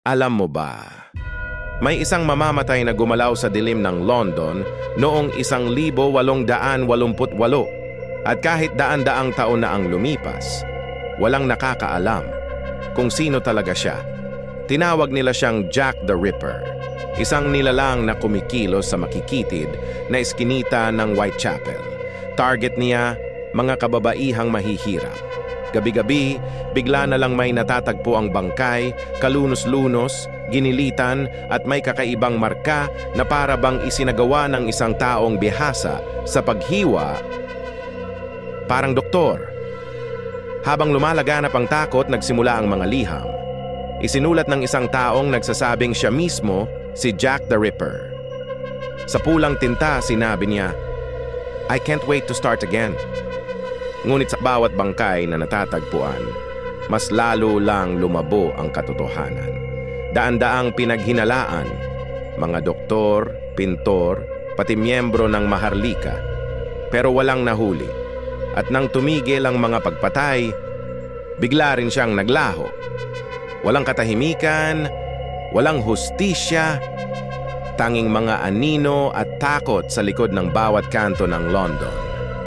Alam mo ba, may isang mamamatay na gumalaw sa dilim ng London noong 1888 at kahit daan-daang taon na ang lumipas, walang nakakaalam kung sino talaga siya. Tinawag nila siyang Jack the Ripper, isang nilalang na kumikilos sa makikitid na eskinita ng Whitechapel. Target niya, mga kababaihang mahihirap. Gabi-gabi, bigla na lang may natatagpo ang bangkay, kalunos-lunos, ginilitan at may kakaibang marka na para bang isinagawa ng isang taong bihasa sa paghiwa. Parang doktor. Habang lumalaganap ang takot, nagsimula ang mga liham. Isinulat ng isang taong nagsasabing siya mismo si Jack the Ripper. Sa pulang tinta, sinabi niya, "I can't wait to start again." Ngunit sa bawat bangkay na natatagpuan, mas lalo lang lumabo ang katotohanan. Daan-daang pinaghinalaan, mga doktor, pintor, pati miyembro ng Maharlika, pero walang nahuli. At nang tumigil ang mga pagpatay, bigla rin siyang naglaho. Walang katahimikan, walang hustisya, tanging mga anino at takot sa likod ng bawat kanto ng London.